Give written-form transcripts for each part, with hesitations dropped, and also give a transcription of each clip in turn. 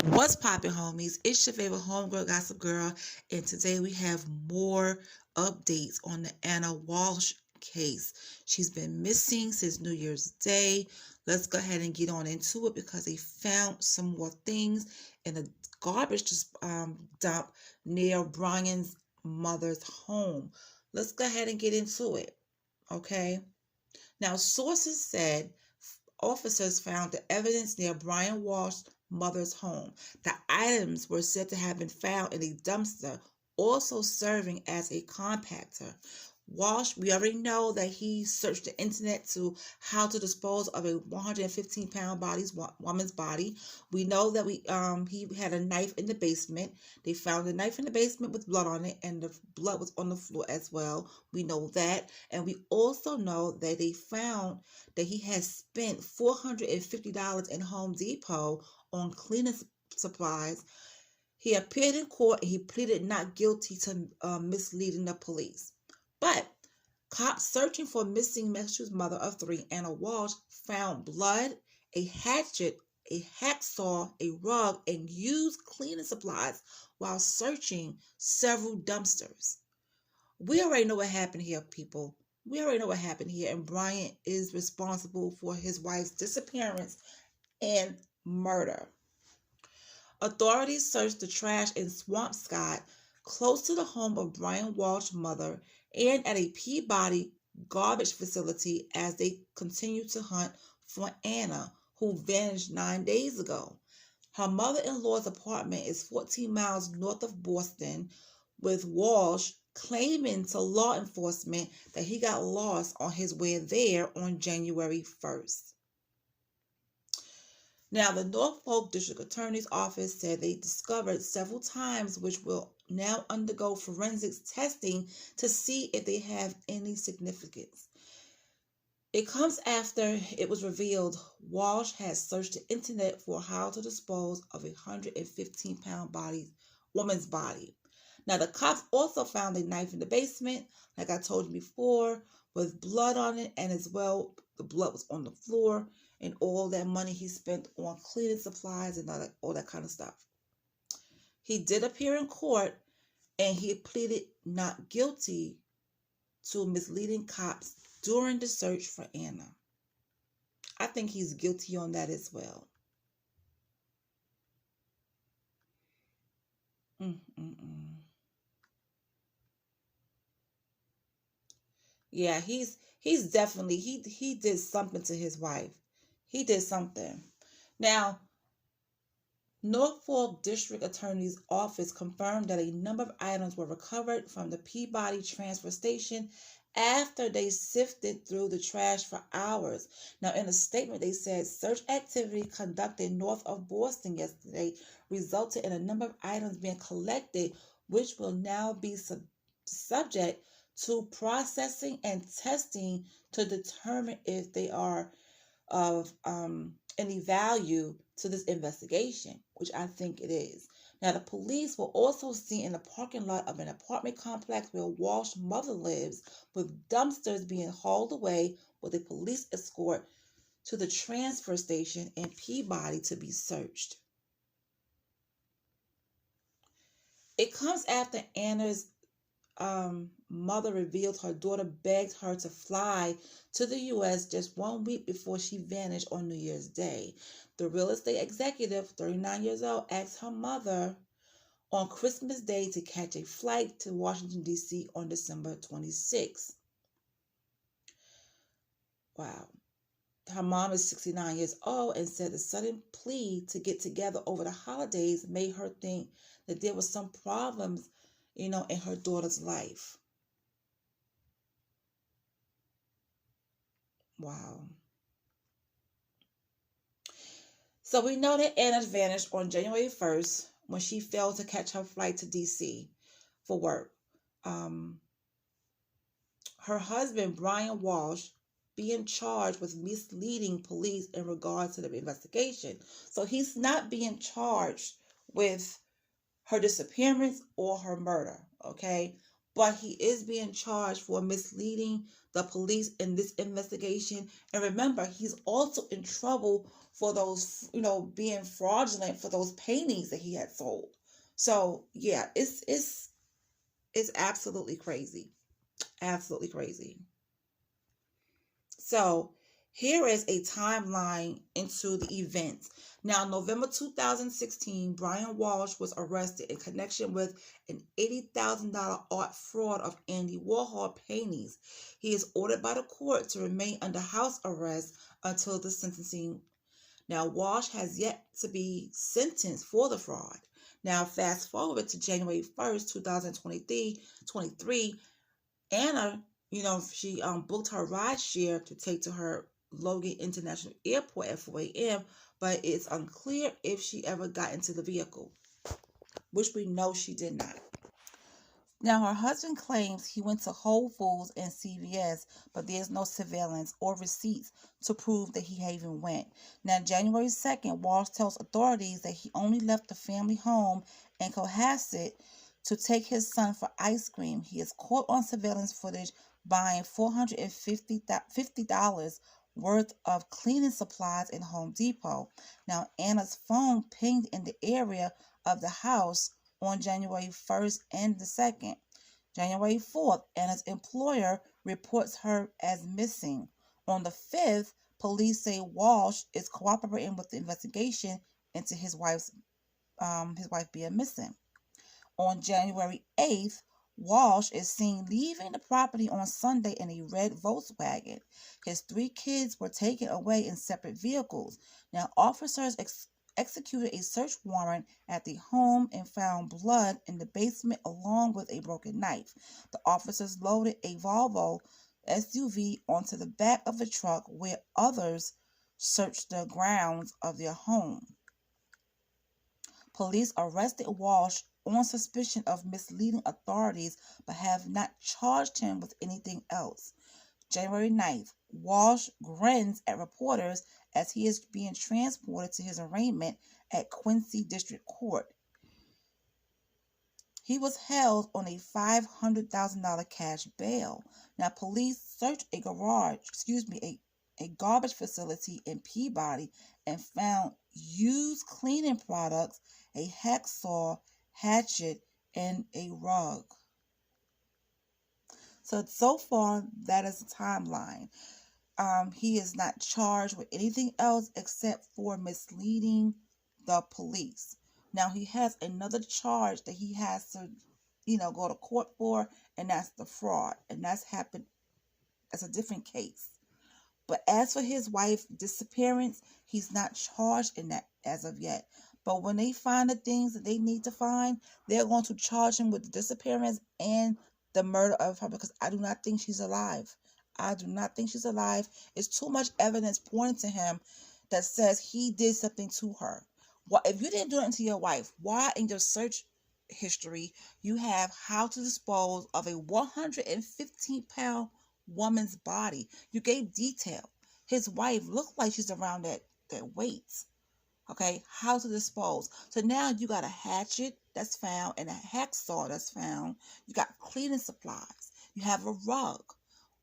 What's poppin', homies? It's your favorite homegirl, Gossip Girl, and today we have more updates on the Anna Walshe case. She's been missing since New Year's Day. Let's go ahead and get on into it because they found some more things in a garbage dump near Brian's mother's home. Let's go ahead and get into it, okay? Now, sources said officers found the evidence near Brian Walsh's mother's home. The items were said to have been found in a dumpster, also serving as a compactor. Walsh, we already know that he searched the internet to how to dispose of a 115-pound woman's body. We know that he had a knife in the basement. They found the knife in the basement with blood on it, and the blood was on the floor as well. We know that. And we also know that they found that he had spent $450 in Home Depot on cleaning supplies. He appeared in court and he pleaded not guilty to misleading the police. But cops searching for missing Matthew's mother of three, Anna Walsh, found blood, a hatchet, a hacksaw, a rug, and used cleaning supplies while searching several dumpsters. We already know what happened here, people. We already know what happened here, and Brian is responsible for his wife's disappearance and murder. Authorities searched the trash in Swampscott, close to the home of Brian Walsh's mother, and at a Peabody garbage facility as they continue to hunt for Anna, who vanished 9 days ago. Her mother-in-law's apartment is 14 miles north of Boston, with Walsh claiming to law enforcement that he got lost on his way there on January 1st. Now, the Norfolk District Attorney's Office said they discovered several times, which will now undergo forensics testing to see if they have any significance. It comes after it was revealed Walsh had searched the internet for how to dispose of a 115-pound woman's body. Now, the cops also found a knife in the basement, like I told you before, with blood on it, and as well, the blood was on the floor, and all that money he spent on cleaning supplies and all that kind of stuff. He did appear in court, and he pleaded not guilty to misleading cops during the search for Anna. I think he's guilty on that as well. Yeah, he's definitely he did something to his wife. He did something. Now, Norfolk District Attorney's Office confirmed that a number of items were recovered from the Peabody transfer station after they sifted through the trash for hours. Now, in a statement, they said search activity conducted north of Boston yesterday resulted in a number of items being collected, which will now be subject to processing and testing to determine if they are of any value to this investigation, which I think it is. Now, the police were also seen in the parking lot of an apartment complex where Walsh's mother lives, with dumpsters being hauled away with a police escort to the transfer station in Peabody to be searched. It comes after Anna's mother revealed her daughter begged her to fly to the U.S. just 1 week before she vanished on New Year's Day. The real estate executive, 39 years old, asked her mother on Christmas Day to catch a flight to Washington, D.C. on December 26th. Wow. Her mom is 69 years old and said the sudden plea to get together over the holidays made her think that there was some problems in her daughter's life. Wow. So we know that Anna vanished on January 1st when she failed to catch her flight to D.C. for work. Her husband, Brian Walsh, being charged with misleading police in regards to the investigation. So he's not being charged with her disappearance or her murder, okay? but he is being charged for misleading the police in this investigation. And remember, he's also in trouble for those, being fraudulent for those paintings that he had sold. So yeah, it's absolutely crazy. Absolutely crazy. So here is a timeline into the events. Now, November 2016, Brian Walsh was arrested in connection with an $80,000 art fraud of Andy Warhol paintings. He is ordered by the court to remain under house arrest until the sentencing. Now, Walsh has yet to be sentenced for the fraud. Now, fast forward to January 1st, 2023, Anna, she booked her ride share to take to her Logan International Airport at 4 a.m., but it's unclear if she ever got into the vehicle, which we know she did not. Now, her husband claims he went to Whole Foods and CVS, but there's no surveillance or receipts to prove that he even went. Now, January 2nd, Walsh tells authorities that he only left the family home in Cohasset to take his son for ice cream. He is caught on surveillance footage buying $450 worth of cleaning supplies in Home Depot. Now, Anna's phone pinged in the area of the house on January 1st and the 2nd. January 4th, Anna's employer reports her as missing. On the 5th, police say Walsh is cooperating with the investigation into his wife being missing. On January 8th, Walsh is seen leaving the property on Sunday in a red Volkswagen. His 3 kids were taken away in separate vehicles. Now, officers executed a search warrant at the home and found blood in the basement along with a broken knife. The officers loaded a Volvo SUV onto the back of the truck where others searched the grounds of their home. Police arrested Walsh on suspicion of misleading authorities but have not charged him with anything else. January 9th, Walsh grins at reporters as he is being transported to his arraignment at Quincy District Court. He was held on a $500,000 cash bail. Now, police searched a garbage facility in Peabody and found used cleaning products, a hacksaw, hatchet, and a rug. So far, that is the timeline. He is not charged with anything else except for misleading the police. Now, he has another charge that he has to, go to court for, and that's the fraud. And that's happened as a different case. But as for his wife's disappearance, he's not charged in that as of yet. But when they find the things that they need to find, they're going to charge him with the disappearance and the murder of her, because I do not think she's alive. I do not think she's alive. It's too much evidence pointing to him that says he did something to her. Well, if you didn't do it to your wife, why in your search history you have how to dispose of a 115-pound woman's body? You gave detail. His wife looked like she's around that weight. Okay, how to dispose. So now you got a hatchet that's found and a hacksaw that's found. You got cleaning supplies. You have a rug.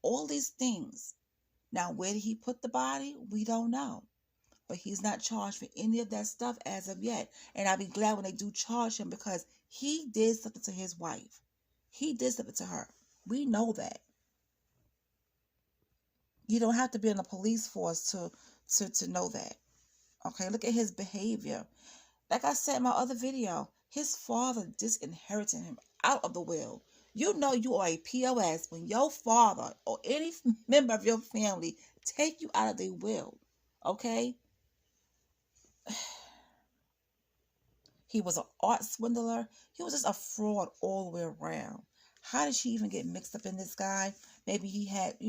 All these things. Now, where did he put the body? We don't know. But he's not charged for any of that stuff as of yet. And I'll be glad when they do charge him, because he did something to his wife. He did something to her. We know that. You don't have to be in the police force to know that. Okay, look at his behavior. Like I said in my other video, his father disinherited him out of the will. You know you are a POS when your father or any member of your family take you out of their will. Okay? He was an art swindler. He was just a fraud all the way around. How did she even get mixed up in this guy? Maybe he had,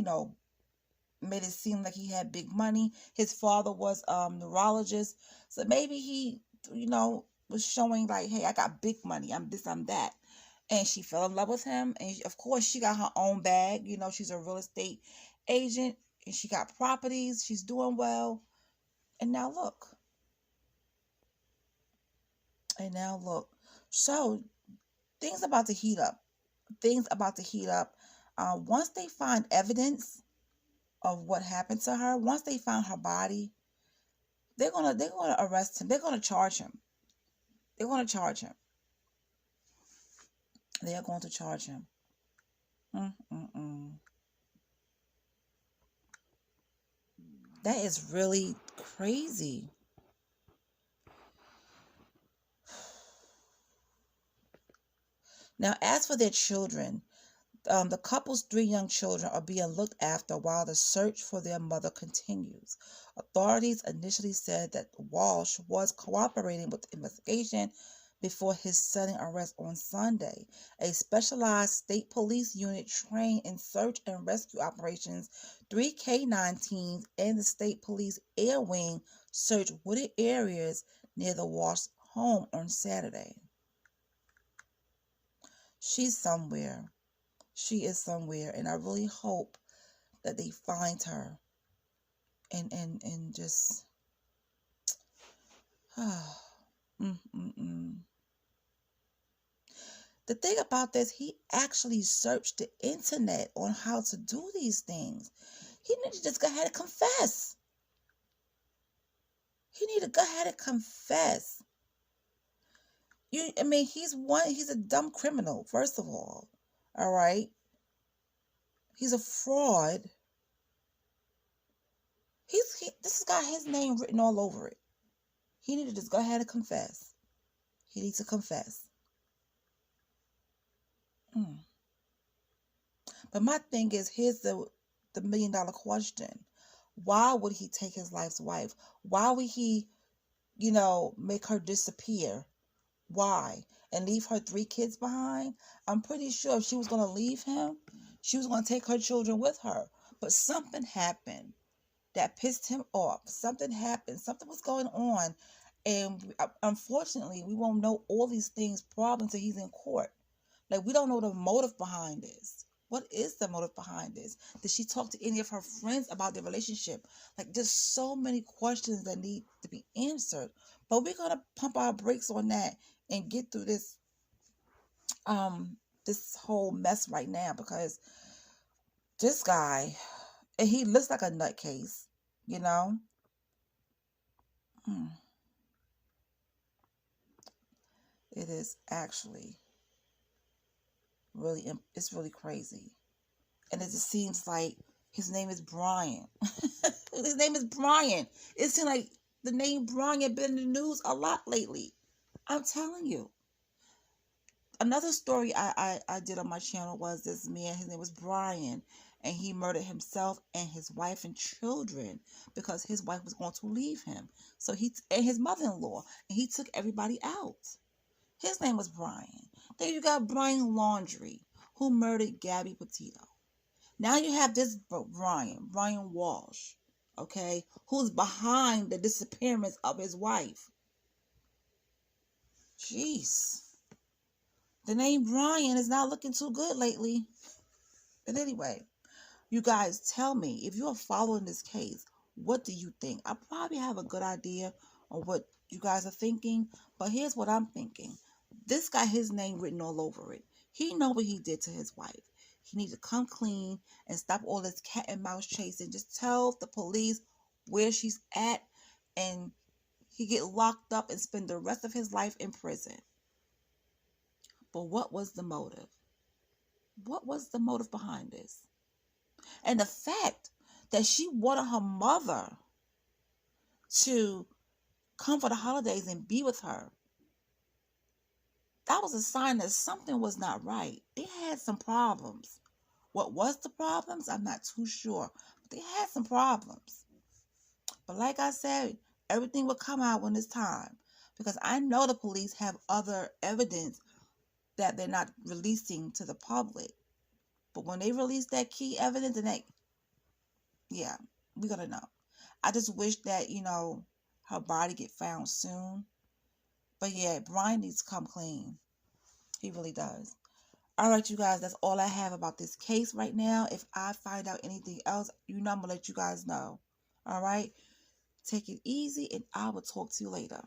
made it seem like he had big money. His father was a neurologist. So maybe he, was showing like, hey, I got big money. I'm this, I'm that. And she fell in love with him. And of course, she got her own bag. She's a real estate agent. And she got properties. She's doing well. And now look. So things about to heat up. things about to heat up. Once they find evidence of what happened to her, once they found her body, they're gonna arrest him. They're gonna charge him. They're gonna charge him. They are going to charge him. Mm-mm-mm. That is really crazy. Now, as for their children, the couple's 3 young children are being looked after while the search for their mother continues. Authorities initially said that Walsh was cooperating with the investigation before his sudden arrest on Sunday. A specialized state police unit trained in search and rescue operations, 3 K9 teams, and the state police air wing searched wooded areas near the Walsh home on Saturday. She's somewhere. She is somewhere, and I really hope that they find her and just mm-mm-mm. The thing about this, he actually searched the internet on how to do these things. He needed to just go ahead and confess. He needed to go ahead and confess. He's a dumb criminal, first of all. All right? He's a fraud. This has got his name written all over it. He needed to just go ahead and confess. He needs to confess. But my thing is, here's the $1,000,000 question. Why would he take his life's wife? Why would he, make her disappear? Why? And leave her 3 kids behind? I'm pretty sure if she was going to leave him, she was going to take her children with her. But something happened that pissed him off. Something happened. Something was going on. And unfortunately, we won't know all these things probably until he's in court. Like, we don't know the motive behind this. What is the motive behind this? Did she talk to any of her friends about their relationship? Like, there's so many questions that need to be answered. But we're going to pump our brakes on that and get through this whole mess right now, because this guy, and he looks like a nutcase, you know? It is actually it's really crazy. And it just seems like his name is Brian. His name is Brian. It seems like the name Brian been in the news a lot lately. I'm telling you. Another story I did on my channel was this man, his name was Brian, and he murdered himself and his wife and children because his wife was going to leave him. So and his mother-in-law, and he took everybody out. His name was Brian. Then you got Brian Laundrie, who murdered Gabby Petito. Now you have this Brian Walsh, okay, who's behind the disappearance of his wife. Jeez. The name Brian is not looking too good lately. But anyway, you guys tell me, if you are following this case, what do you think? I probably have a good idea on what you guys are thinking, but here's what I'm thinking. This got his name written all over it. He know what he did to his wife. He needs to come clean and stop all this cat and mouse chasing. Just tell the police where she's at, and he get locked up and spend the rest of his life in prison. But what was the motive? What was the motive behind this? And the fact that she wanted her mother to come for the holidays and be with her, that was a sign that something was not right. They had some problems. What was the problems? I'm not too sure. But they had some problems. But like I said, everything will come out when it's time. Because I know the police have other evidence that they're not releasing to the public. But when they release that key evidence, and we're going to know. I just wish that, her body get found soon. But yeah, Brian needs to come clean. He really does. All right, you guys, that's all I have about this case right now. If I find out anything else, I'm going to let you guys know. All right? Take it easy, and I will talk to you later.